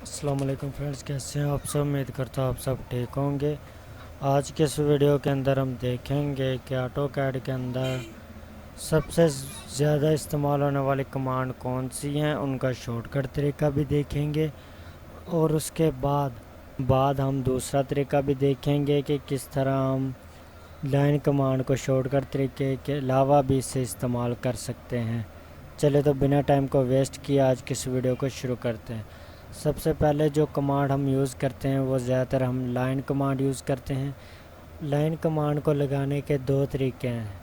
अस्सलाम वालेकुम फ्रेंड्स, कैसे हैं आप सब। उम्मीद करता हूँ आप सब ठीक होंगे। आज के इस वीडियो के अंदर हम देखेंगे कि ऑटो कैड के अंदर सबसे ज़्यादा इस्तेमाल होने वाली कमांड कौन सी हैं, उनका शॉर्टकट तरीका भी देखेंगे। और उसके बाद हम दूसरा तरीका भी देखेंगे कि किस तरह हम लाइन कमांड को शॉर्टकट तरीके के अलावा भी इससे इस्तेमाल कर सकते हैं। चले तो बिना टाइम को वेस्ट किए आज की इस वीडियो को शुरू करते हैं। सबसे पहले जो कमांड हम यूज़ करते हैं वो ज़्यादातर हम लाइन कमांड यूज़ करते हैं। लाइन कमांड को लगाने के दो तरीके हैं,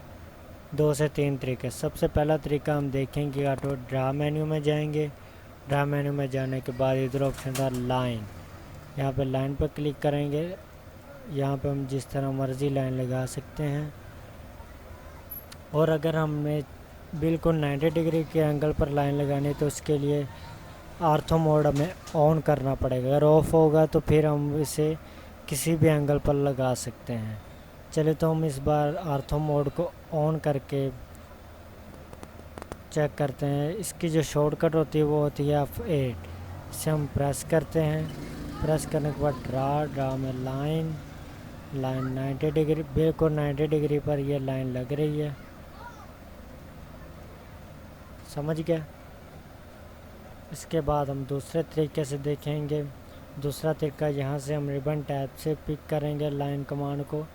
2 से 3 तरीके। सबसे पहला तरीका हम देखेंगे, ऑटो ड्रा मेन्यू में जाएंगे। ड्रा मेन्यू में जाने के बाद इधर ऑप्शन था लाइन, यहाँ पे लाइन पर क्लिक करेंगे। यहाँ पे हम जिस तरह मर्ज़ी लाइन लगा सकते हैं। और अगर हमें बिल्कुल 90 डिग्री के एंगल पर लाइन लगानी है तो उसके लिए आर्थो मोड हमें ऑन करना पड़ेगा। अगर ऑफ होगा तो फिर हम इसे किसी भी एंगल पर लगा सकते हैं। चलिए तो हम इस बार आर्थो मोड को ऑन करके चेक करते हैं। इसकी जो शॉर्टकट होती है वो होती है F8। इसे हम प्रेस करते हैं। प्रेस करने के बाद ड्रा में लाइन 90 डिग्री, बिल्कुल 90 डिग्री पर ये लाइन लग रही है। समझ गया। इसके बाद हम दूसरे तरीके से देखेंगे। दूसरा तरीका, यहाँ से हम रिबन टैब से पिक करेंगे लाइन कमांड को।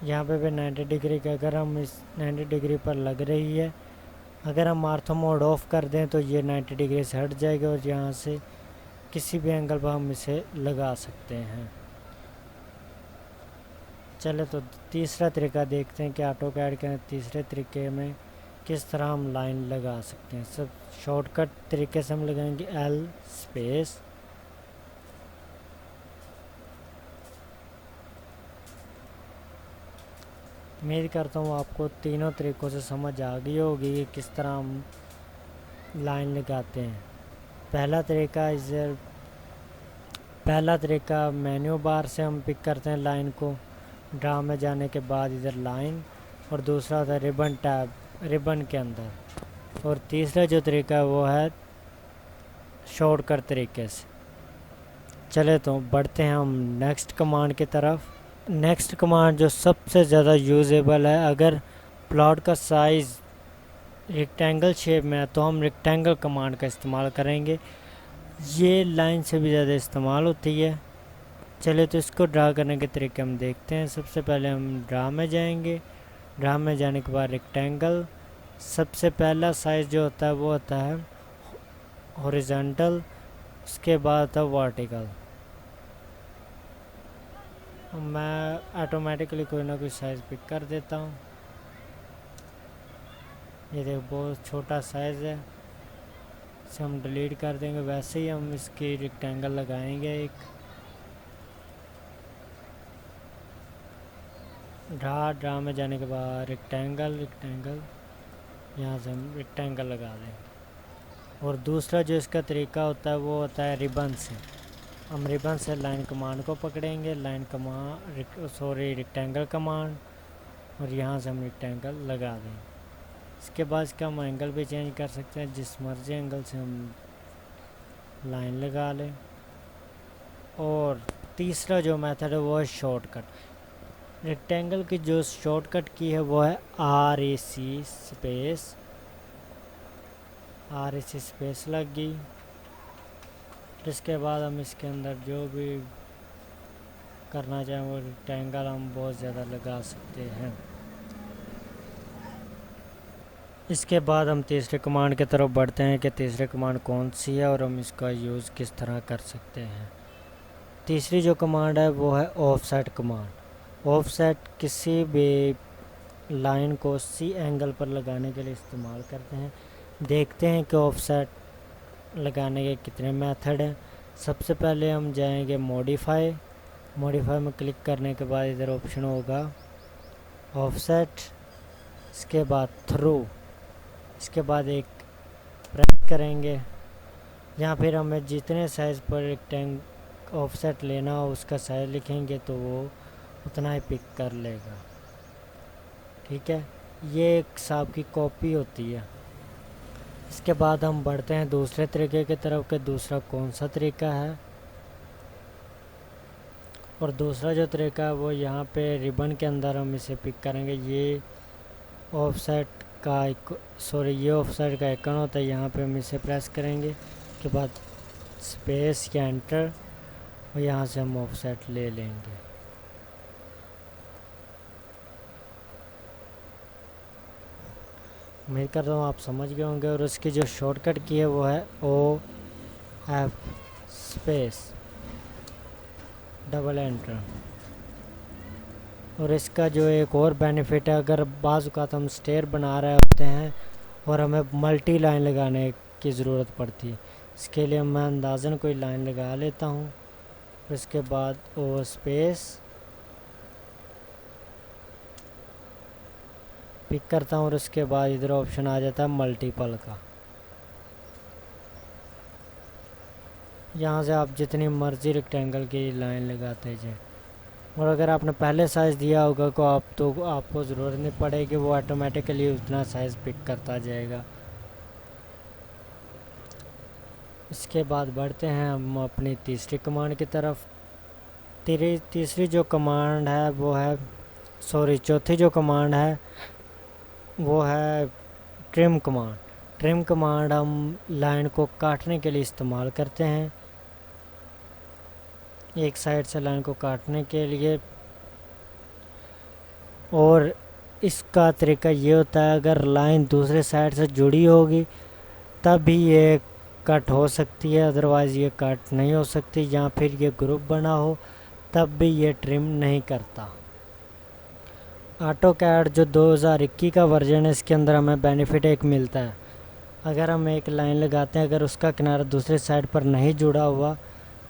यहाँ पे भी 90 डिग्री का, अगर हम इस 90 डिग्री पर लग रही है। अगर हम ऑर्थो मोड ऑफ कर दें तो ये 90 डिग्री से हट जाएगा और यहाँ से किसी भी एंगल पर हम इसे लगा सकते हैं। चले तो तीसरा तरीका देखते हैं कि ऑटो कैड के तीसरे तरीके में किस तरह हम लाइन लगा सकते हैं। सब शॉर्टकट तरीके से हम लगाएंगे L स्पेस। उम्मीद करता हूँ आपको तीनों तरीक़ों से समझ आ गई होगी कि किस तरह हम लाइन लगाते हैं। पहला तरीका मेन्यू बार से हम पिक करते हैं लाइन को, ड्रा में जाने के बाद इधर लाइन। और दूसरा होता है रिबन टैब, रिबन के अंदर। और तीसरा जो तरीका है वो है शॉर्टकट तरीके से। चले तो बढ़ते हैं हम नेक्स्ट कमांड की तरफ। नेक्स्ट कमांड जो सबसे ज़्यादा यूजेबल है, अगर प्लॉट का साइज़ रेक्टेंगल शेप में है तो हम रेक्टेंगल कमांड का इस्तेमाल करेंगे। ये लाइन से भी ज़्यादा इस्तेमाल होती है। चलिए तो इसको ड्रा करने के तरीके हम देखते हैं। सबसे पहले हम ड्रा में जाएंगे। ड्रा में जाने के बाद रेक्टेंगल, सबसे पहला साइज़ जो होता है वो होता है हॉरिजॉन्टल, उसके बाद होता है वर्टिकल। मैं ऑटोमेटिकली कोई ना कोई साइज़ पिक कर देता हूँ। ये देखो बहुत छोटा साइज़ है, इसे हम डिलीट कर देंगे। वैसे ही हम इसकी रेक्टेंगल लगाएंगे एक। ड्रा में जाने के बाद रेक्टेंगल, यहाँ से हम रेक्टेंगल लगा देंगे। और दूसरा जो इसका तरीका होता है वो होता है रिबन से। हम रिबन से लाइन कमांड को पकड़ेंगे, रेक्टेंगल कमांड, और यहाँ से हम रेक्टेंगल लगा देंगे। इसके बाद इसका हम एंगल भी चेंज कर सकते हैं, जिस मर्जी एंगल से हम लाइन लगा लें। और तीसरा जो मेथड है वो है शॉर्टकट। रेक्टेंगल की जो शॉर्टकट की है वो है RAC स्पेस लग गई। इसके बाद हम इसके अंदर जो भी करना चाहें वो रेक्टेंगल हम बहुत ज़्यादा लगा सकते हैं। इसके बाद हम तीसरे कमांड की तरफ बढ़ते हैं कि तीसरी कमांड कौन सी है और हम इसका यूज़ किस तरह कर सकते हैं। तीसरी जो कमांड है वो है ऑफसेट कमांड। ऑफसेट किसी भी लाइन को सी एंगल पर लगाने के लिए इस्तेमाल करते हैं। देखते हैं कि ऑफसेट लगाने के कितने मेथड हैं। सबसे पहले हम जाएंगे मॉडिफाई में क्लिक करने के बाद इधर ऑप्शन होगा ऑफसेट, इसके बाद थ्रू, इसके बाद एक प्रेस करेंगे। यहाँ फिर हमें जितने साइज़ पर रेक्टेंगल ऑफसेट लेना हो उसका साइज़ लिखेंगे तो वो उतना ही पिक कर लेगा। ठीक है, ये एक हिसाब की कॉपी होती है। इसके बाद हम बढ़ते हैं दूसरे तरीके की तरफ कि दूसरा कौन सा तरीका है। और दूसरा जो तरीका है वो यहाँ पे रिबन के अंदर हम इसे पिक करेंगे। ये ऑफसेट का ये ऑफसेट का आइकन होता है, यहाँ पे हम इसे प्रेस करेंगे। के बाद स्पेस या एंटर, और यहाँ से हम ऑफसेट ले लेंगे। उम्मीद करता हूँ आप समझ गए होंगे। और उसकी जो शॉर्टकट की है वो है OF स्पेस डबल एंटर। और इसका जो एक और बेनिफिट है, अगर बाज़ औक़ात हम स्टेयर बना रहे होते हैं और हमें मल्टी लाइन लगाने की ज़रूरत पड़ती है, इसके लिए मैं अंदाज़न कोई लाइन लगा लेता हूँ। इसके बाद O स्पेस पिक करता हूँ और उसके बाद इधर ऑप्शन आ जाता है मल्टीपल का। यहाँ से आप जितनी मर्ज़ी रेक्टेंगल की लाइन लगाते जाए। और अगर आपने पहले साइज़ दिया होगा तो आपको ज़रूरत नहीं पड़ेगी, वो ऑटोमेटिकली उतना साइज़ पिक करता जाएगा। इसके बाद बढ़ते हैं हम अपनी तीसरी कमांड की तरफ। तीसरी जो कमांड है वो है चौथी जो कमांड है वो है ट्रिम कमांड। ट्रिम कमांड हम लाइन को काटने के लिए इस्तेमाल करते हैं, एक साइड से लाइन को काटने के लिए। और इसका तरीका ये होता है, अगर लाइन दूसरे साइड से जुड़ी होगी तब भी ये कट हो सकती है, अदरवाइज़ ये कट नहीं हो सकती। या फिर ये ग्रुप बना हो तब भी ये ट्रिम नहीं करता। ऑटोकैड जो 2021 का वर्जन है, इसके अंदर हमें बेनिफिट एक मिलता है। अगर हम एक लाइन लगाते हैं, अगर उसका किनारा दूसरे साइड पर नहीं जुड़ा हुआ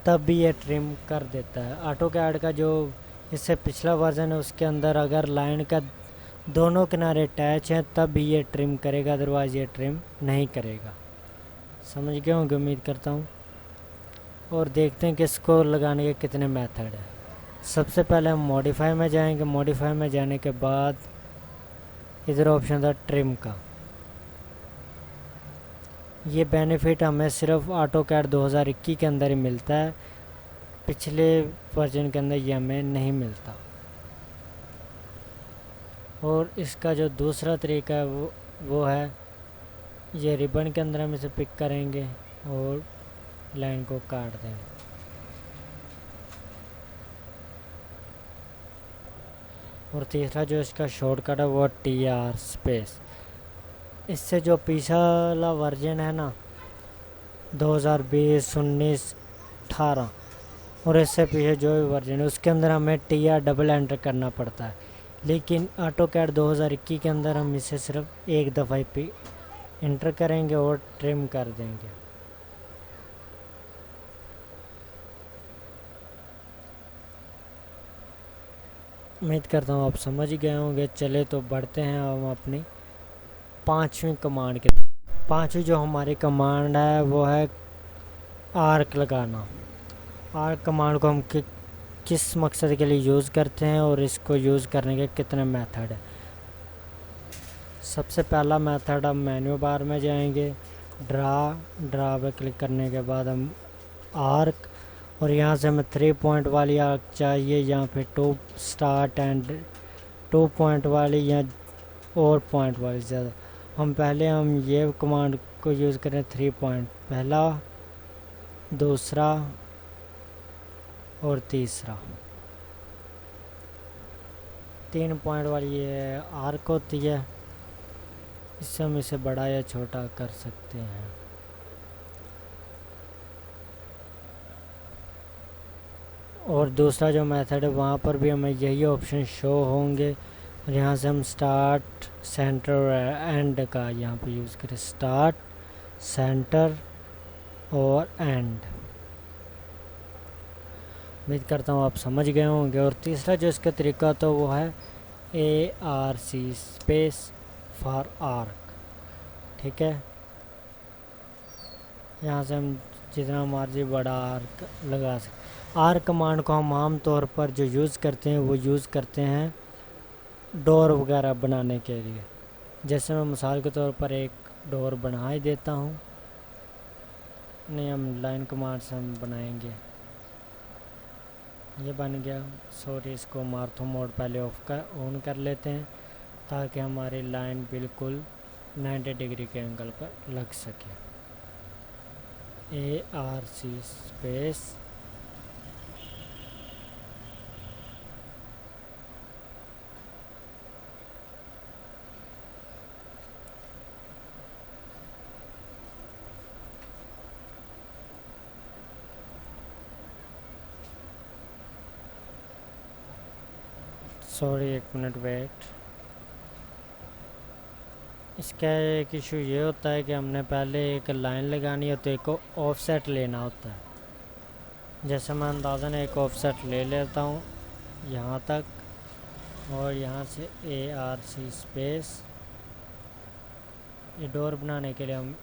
तब भी ये ट्रिम कर देता है। ऑटोकैड का जो इससे पिछला वर्जन है उसके अंदर अगर लाइन का दोनों किनारे अटैच हैं तब भी ये ट्रिम करेगा, अदरवाइज़ ये ट्रिम नहीं करेगा। समझ गए होंगे उम्मीद करता हूँ। और देखते हैं कि इसको लगाने के कितने मेथड हैं। सबसे पहले हम मॉडिफाई में जाएंगे। मॉडिफाई में जाने के बाद इधर ऑप्शन था ट्रिम का। ये बेनिफिट हमें सिर्फ ऑटोकैड 2021 के अंदर ही मिलता है, पिछले वर्जन के अंदर ये हमें नहीं मिलता। और इसका जो दूसरा तरीका है वो है ये रिबन के अंदर हम इसे पिक करेंगे और लाइन को काट देंगे। और तीसरा जो इसका शॉर्टकट है वो TR स्पेस। इससे जो पिछला वर्जन है ना 2020, 19, 18 और इससे पीछे जो भी वर्जन है उसके अंदर हमें TR डबल एंटर करना पड़ता है, लेकिन ऑटोकैड 2021 के अंदर हम इसे सिर्फ एक दफ़ा ही एंटर करेंगे और ट्रिम कर देंगे। उम्मीद करता हूँ आप समझ गए होंगे। चले तो बढ़ते हैं हम अपनी पांचवी कमांड के। पांचवी जो हमारी कमांड है वो है आर्क लगाना। आर्क कमांड को हम किस मकसद के लिए यूज़ करते हैं और इसको यूज़ करने के कितने मेथड हैं। सबसे पहला मेथड हम मेन्यू बार में जाएंगे, ड्रा पे क्लिक करने के बाद हम आर्क, और यहाँ से हमें 3 पॉइंट वाली आर्क चाहिए या फिर 2 स्टार्ट एंड 2 पॉइंट वाली या और पॉइंट वाली ज़्यादा। हम ये कमांड को यूज़ करें 3 पॉइंट, पहला, दूसरा और तीसरा। 3 पॉइंट वाली ये आर्क होती है, इससे हम इसे बड़ा या छोटा कर सकते हैं। और दूसरा जो मेथड है वहाँ पर भी हमें यही ऑप्शन शो होंगे। और यहाँ से हम स्टार्ट, सेंटर और एंड का यहाँ पे यूज़ करें, स्टार्ट, सेंटर और एंड। उम्मीद करता हूँ आप समझ गए होंगे। और तीसरा जो इसका तरीका तो वो है ARC स्पेस फॉर आर्क। ठीक है, यहाँ से हम जितना मर्जी बड़ा आर्क लगा सकते। आर्क कमांड को हम आम तौर पर जो यूज़ करते हैं वो यूज़ करते हैं डोर वगैरह बनाने के लिए। जैसे मैं मिसाल के तौर पर एक डोर बना ही देता हूँ। नहीं, हम लाइन कमांड से हम बनाएंगे। ये बन गया। सॉरी, इसको मार्थो मोड पहले ऑन कर लेते हैं ताकि हमारी लाइन बिल्कुल 90 डिग्री के एंगल पर लग सके। ARC space sorry, 1 minute wait. इसका एक इशू ये होता है कि हमने पहले एक लाइन लगानी है तो एक ऑफसेट लेना होता है। जैसे मैं अंदाज़न एक ऑफसेट ले लेता हूँ यहाँ तक, और यहाँ से ARC स्पेस, ये डोर बनाने के लिए हम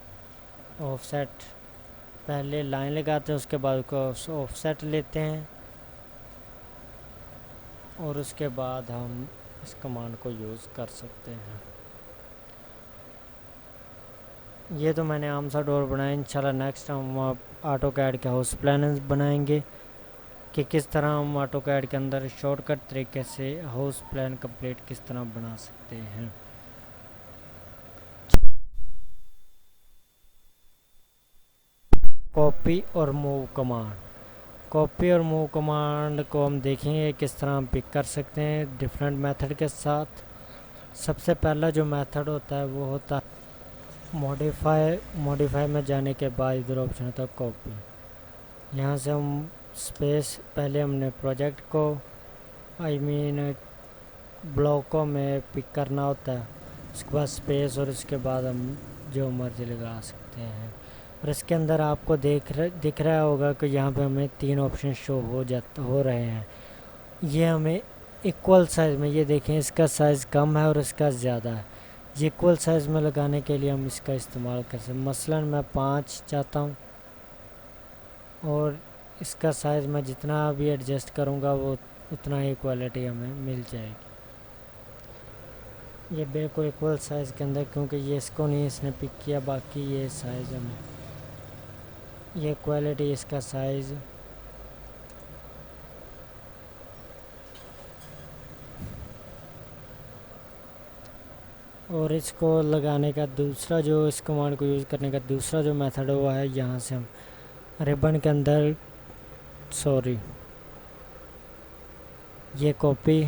ऑफसेट पहले लाइन लगाते हैं, उसके बाद उसको ऑफसेट लेते हैं और उसके बाद हम इस कमांड को यूज़ कर सकते हैं। ये तो मैंने आम सा डोर बनाया। इंशाल्लाह नेक्स्ट हम ऑटो कैड के हाउस प्लान बनाएंगे कि किस तरह हम ऑटो कैड के अंदर शॉर्टकट तरीके से हाउस प्लान कंप्लीट किस तरह बना सकते हैं। कॉपी और मूव कमांड। कॉपी और मूव कमांड को हम देखेंगे किस तरह हम पिक कर सकते हैं डिफरेंट मेथड के साथ। सबसे पहला जो मेथड होता है वो होता है मॉडिफाई में जाने के बाद इधर ऑप्शन होता है कॉपी। यहाँ से हम स्पेस, पहले हमने प्रोजेक्ट को ब्लॉकों में पिक करना होता है, उसके बाद स्पेस, और उसके बाद हम जो मर्जी लगा सकते हैं। और इसके अंदर आपको दिख रहा होगा कि यहाँ पे हमें 3 ऑप्शन शो हो रहे हैं। ये हमें इक्वल साइज़ में, ये देखें इसका साइज़ कम है और इसका ज़्यादा है। ये इक्वल साइज़ में लगाने के लिए हम इसका इस्तेमाल कर सकते हैं। मसलन मैं 5 चाहता हूँ और इसका साइज़ मैं जितना भी एडजस्ट करूँगा वो उतना ही क्वालिटी हमें मिल जाएगी। ये बिल्कुल इक्वल साइज़ के अंदर, क्योंकि ये इसको नहीं इसने पिक किया, बाकी ये साइज़ हमें, ये क्वालिटी, इसका साइज़, और इसको लगाने का दूसरा जो, इस कमांड को यूज़ करने का दूसरा जो मेथड है वो है यहाँ से हम रिबन के अंदर, सॉरी, ये कॉपी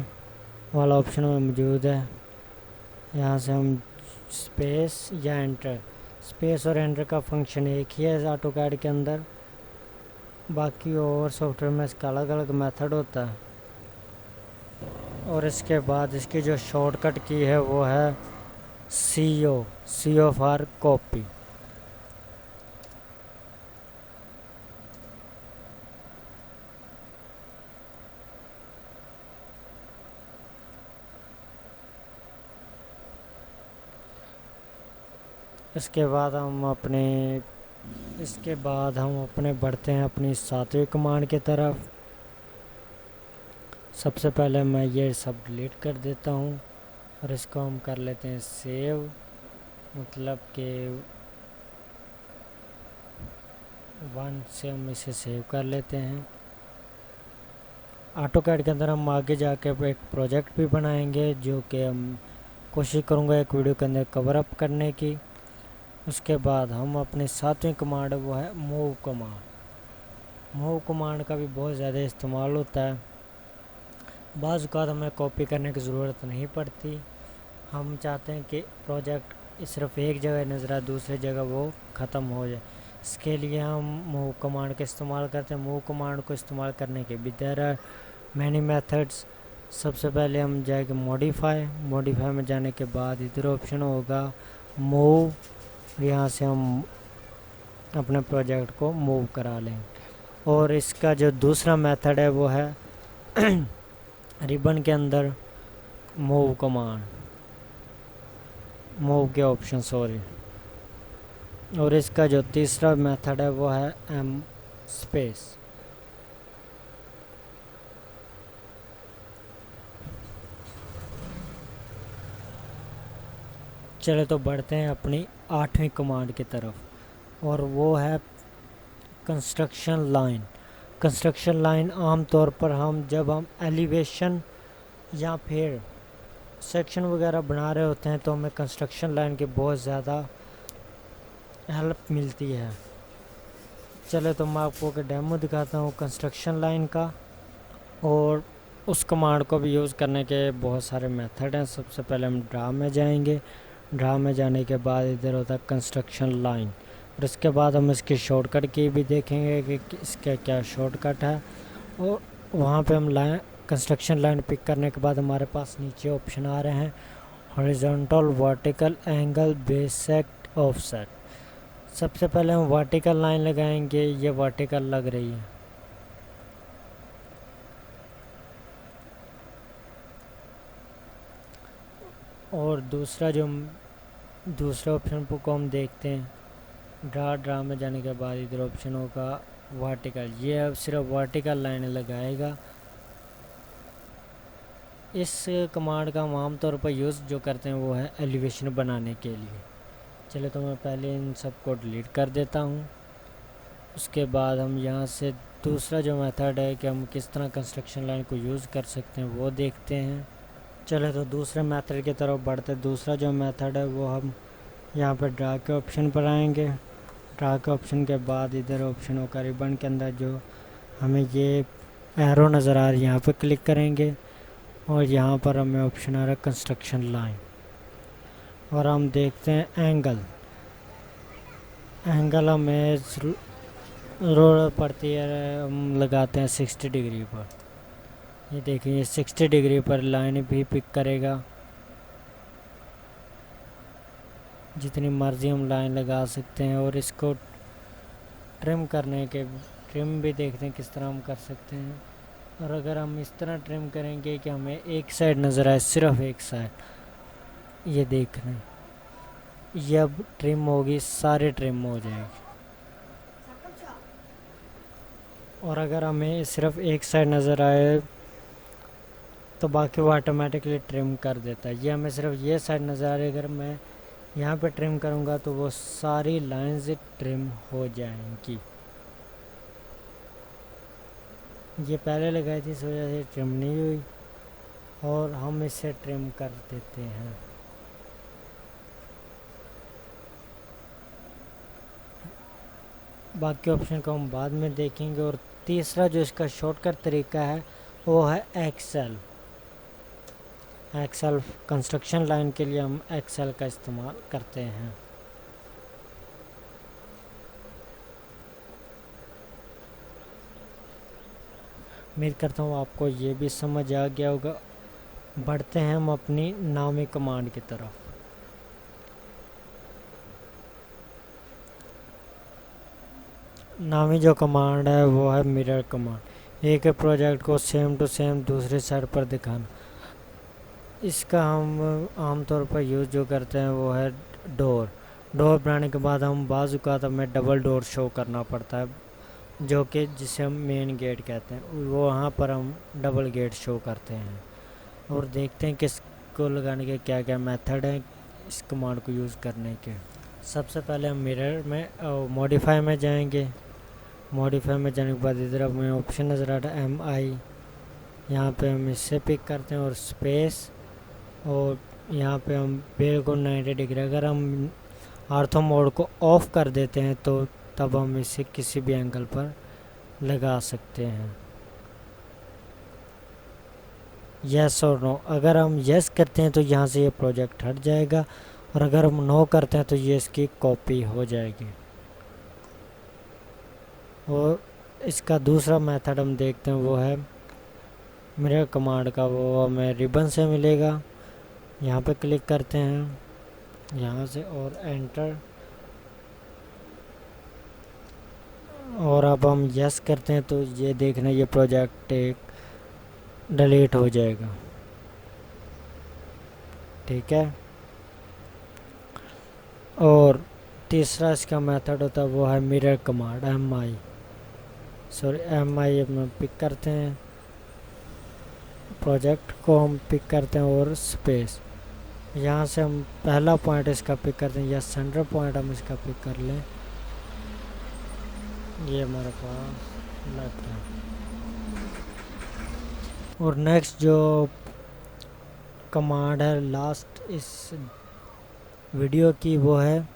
वाला ऑप्शन में मौजूद है। यहाँ से हम स्पेस या एंटर, स्पेस और एंटर का फंक्शन एक ही है ऑटो कैड के अंदर, बाकी और सॉफ्टवेयर में इसका अलग अलग मेथड होता है। और इसके बाद इसकी जो शॉर्टकट की है वो है CO फॉर कॉपी। इसके बाद हम अपने बढ़ते हैं अपनी 7वीं कमांड की तरफ। सबसे पहले मैं ये सब डिलीट कर देता हूँ और इसको हम कर लेते हैं सेव, मतलब कि 1 से हम इसे सेव कर लेते हैं। ऑटो कैड के अंदर हम आगे जाके एक प्रोजेक्ट भी बनाएंगे जो कि हम कोशिश करूँगा एक वीडियो के अंदर कवर अप करने की। उसके बाद हम अपनी 7वीं कमांड वो है मूव कमांड। मूव कमांड का भी बहुत ज़्यादा इस्तेमाल होता है। बाज़ औक़ात हमें कॉपी करने की ज़रूरत नहीं पड़ती। हम चाहते हैं कि प्रोजेक्ट सिर्फ एक जगह नज़र आए, दूसरी जगह वो ख़त्म हो जाए। इसके लिए हम मूव कमांड का इस्तेमाल करते हैं। मूव कमांड को इस्तेमाल करने के भी देयर आर मैनी मेथड्स। सबसे पहले हम जाएंगे मॉडिफाई में जाने के बाद इधर ऑप्शन होगा मूव, यहाँ से हम अपने प्रोजेक्ट को मूव करा लेंगे। और इसका जो दूसरा मेथड है वो है रिबन के अंदर मूव कमांड, मूव के ऑप्शन, सॉरी। और इसका जो तीसरा मेथड है वो है M स्पेस। चले तो बढ़ते हैं अपनी 8वीं कमांड की तरफ, और वो है कंस्ट्रक्शन लाइन। कंस्ट्रक्शन लाइन आमतौर पर जब हम एलिवेशन या फिर सेक्शन वगैरह बना रहे होते हैं तो हमें कंस्ट्रक्शन लाइन की बहुत ज़्यादा हेल्प मिलती है। चले तो मैं आपको एक डेमो दिखाता हूँ कंस्ट्रक्शन लाइन का, और उस कमांड को भी यूज़ करने के बहुत सारे मेथड हैं। सबसे पहले हम ड्रा में जाएंगे। ड्रा में जाने के बाद इधर होता है कंस्ट्रक्शन लाइन, और इसके बाद हम इसकी शॉर्टकट की भी देखेंगे कि इसका क्या शॉर्टकट है। और वहाँ पे हम लाइन कंस्ट्रक्शन लाइन पिक करने के बाद हमारे पास नीचे ऑप्शन आ रहे हैं हॉरिजॉन्टल, वर्टिकल, एंगल, बेसेक्ट, ऑफसेट। सबसे पहले हम वर्टिकल लाइन लगाएंगे, ये वर्टिकल लग रही है। और दूसरे ऑप्शन को हम देखते हैं। ड्रा में जाने के बाद इधर ऑप्शन होगा वर्टिकल, ये अब सिर्फ वर्टिकल लाइन लगाएगा। इस कमांड का हम आमतौर पर यूज़ जो करते हैं वो है एलिवेशन बनाने के लिए। चलो तो मैं पहले इन सब को डिलीट कर देता हूँ। उसके बाद हम यहाँ से दूसरा जो मेथड है कि हम किस तरह कंस्ट्रक्शन लाइन को यूज़ कर सकते हैं वो देखते हैं। चले तो दूसरे मेथड की तरफ बढ़ते। दूसरा जो मेथड है वो हम यहाँ पर ड्रा के ऑप्शन पर आएंगे। ड्रा के ऑप्शन के बाद इधर ऑप्शन होगा रिबन के अंदर जो हमें ये एरो नज़र आ रही है, यहाँ पर क्लिक करेंगे और यहाँ पर हमें ऑप्शन आ रहा है कंस्ट्रक्शन लाइन, और हम देखते हैं एंगल हमें ज़रूरत पड़ती है, हम लगाते हैं 60 डिग्री पर। ये देखिए 60 डिग्री पर लाइन भी पिक करेगा। जितनी मर्ज़ी हम लाइन लगा सकते हैं, और इसको ट्रिम भी देखते हैं किस तरह हम कर सकते हैं। और अगर हम इस तरह ट्रिम करेंगे कि हमें एक साइड नज़र आए, सिर्फ एक साइड, ये देख रहे हैं, ये अब ट्रिम होगी, सारे ट्रिम हो जाएगी। और अगर हमें सिर्फ एक साइड नज़र आए तो बाकी वो ऑटोमेटिकली ट्रिम कर देता है। ये हमें सिर्फ ये साइड नज़र आ रही है, अगर मैं यहाँ पे ट्रिम करूँगा तो वो सारी लाइंस ट्रिम हो जाएंगी। ये पहले लगाई थी इस वजह से ट्रिम नहीं हुई, और हम इसे ट्रिम कर देते हैं। बाकी ऑप्शन को हम बाद में देखेंगे। और तीसरा जो इसका शॉर्टकट तरीका है वो है एक्सेल कंस्ट्रक्शन लाइन के लिए हम एक्सेल का इस्तेमाल करते हैं। उम्मीद करता हूँ आपको ये भी समझ आ गया होगा। बढ़ते हैं हम अपनी नामी कमांड की तरफ। नामी जो कमांड है वो है मिरर कमांड, एक प्रोजेक्ट को सेम टू सेम दूसरे साइड पर दिखाना। इसका हम आमतौर पर यूज़ जो करते हैं वो है डोर बनाने के बाद हम बाजू का हमें डबल डोर शो करना पड़ता है, जो कि जिसे हम मेन गेट कहते हैं। वो वहाँ पर हम डबल गेट शो करते हैं, और देखते हैं कि इसको लगाने के क्या क्या मेथड हैं इस कमांड को यूज़ करने के। सबसे पहले हम मिरर में मॉडिफाई में जाएंगे। मॉडिफाई में जाने के बाद इधर हमें ऑप्शन नज़र आ रहा है MI, यहाँ पे हम इससे पिक करते हैं, और स्पेस, और यहाँ पे हम बिल्कुल 90 डिग्री। अगर हम आर्थो मोड को ऑफ़ कर देते हैं तो तब हम इसे किसी भी एंगल पर लगा सकते हैं। यस और नो, अगर हम यस करते हैं तो यहाँ से ये प्रोजेक्ट हट जाएगा, और अगर हम नो करते हैं तो ये इसकी कॉपी हो जाएगी। और इसका दूसरा मेथड हम देखते हैं वो है मिरर कमांड का, वो हमें रिबन से मिलेगा। यहाँ पे क्लिक करते हैं यहाँ से और एंटर, और अब हम यस करते हैं तो ये देखना ये प्रोजेक्ट एक डिलीट हो जाएगा। ठीक है। और तीसरा इसका मेथड होता है वो है मिरर कमांड MI में पिक करते हैं प्रोजेक्ट को, हम पिक करते हैं और स्पेस, यहाँ से हम पहला पॉइंट इसका पिक करते हैं या सेंटर पॉइंट हम इसका पिक कर लें। ये हमारे पास लग गया। और नेक्स्ट जो कमांड है लास्ट इस वीडियो की वो है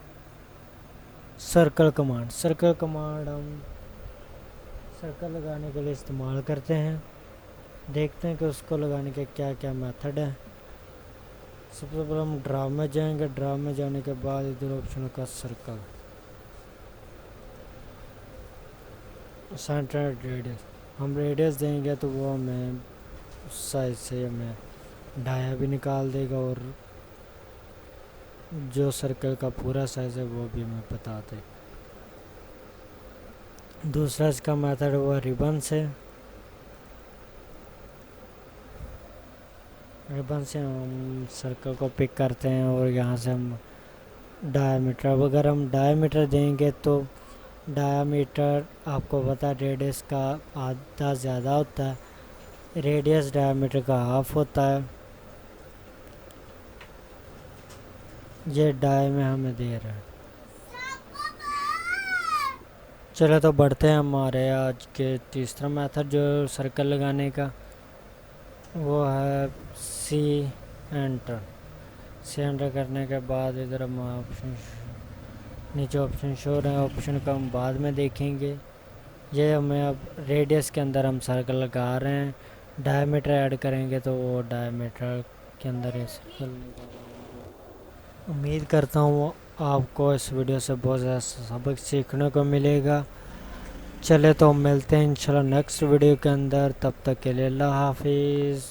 सर्कल कमांड। सर्कल कमांड हम सर्कल लगाने के लिए इस्तेमाल करते हैं। देखते हैं कि उसको लगाने के क्या क्या मेथड है। सबसे पहले हम ड्रा में जाएंगे। ड्रा में जाने के बाद इधर ऑप्शन का सर्कल सेंटर रेडियस हम रेडियस देंगे तो वो हमें उस साइज से हमें डाया भी निकाल देगा और जो सर्कल का पूरा साइज है वो भी हमें बता दे। दूसरा इसका मेथड हुआ रिबन से। रिबन से हम सर्कल को पिक करते हैं और यहाँ से हम डायमीटर, अगर हम डायमीटर देंगे तो डायमीटर आपको पता है रेडियस का आधा ज़्यादा होता है, रेडियस डायमीटर का हाफ होता है। ये डाय में हमें दे रहा है। चलो तो बढ़ते हैं हमारे आज के तीसरा मेथड जो सर्कल लगाने का, वो है सी एंटर। सी एंटर करने के बाद इधर हम ऑप्शन नीचे ऑप्शन शो रहे हैं, ऑप्शन को हम बाद में देखेंगे। ये हमें अब रेडियस के अंदर हम सर्कल लगा रहे हैं, डायमीटर ऐड करेंगे तो वो डायमीटर के अंदर ये सर्कल। उम्मीद करता हूँ आपको इस वीडियो से बहुत ज़्यादा सबक सीखने को मिलेगा। चले तो मिलते हैं इंशाल्लाह नेक्स्ट वीडियो के अंदर। तब तक के लिए अल्लाह हाफिज़।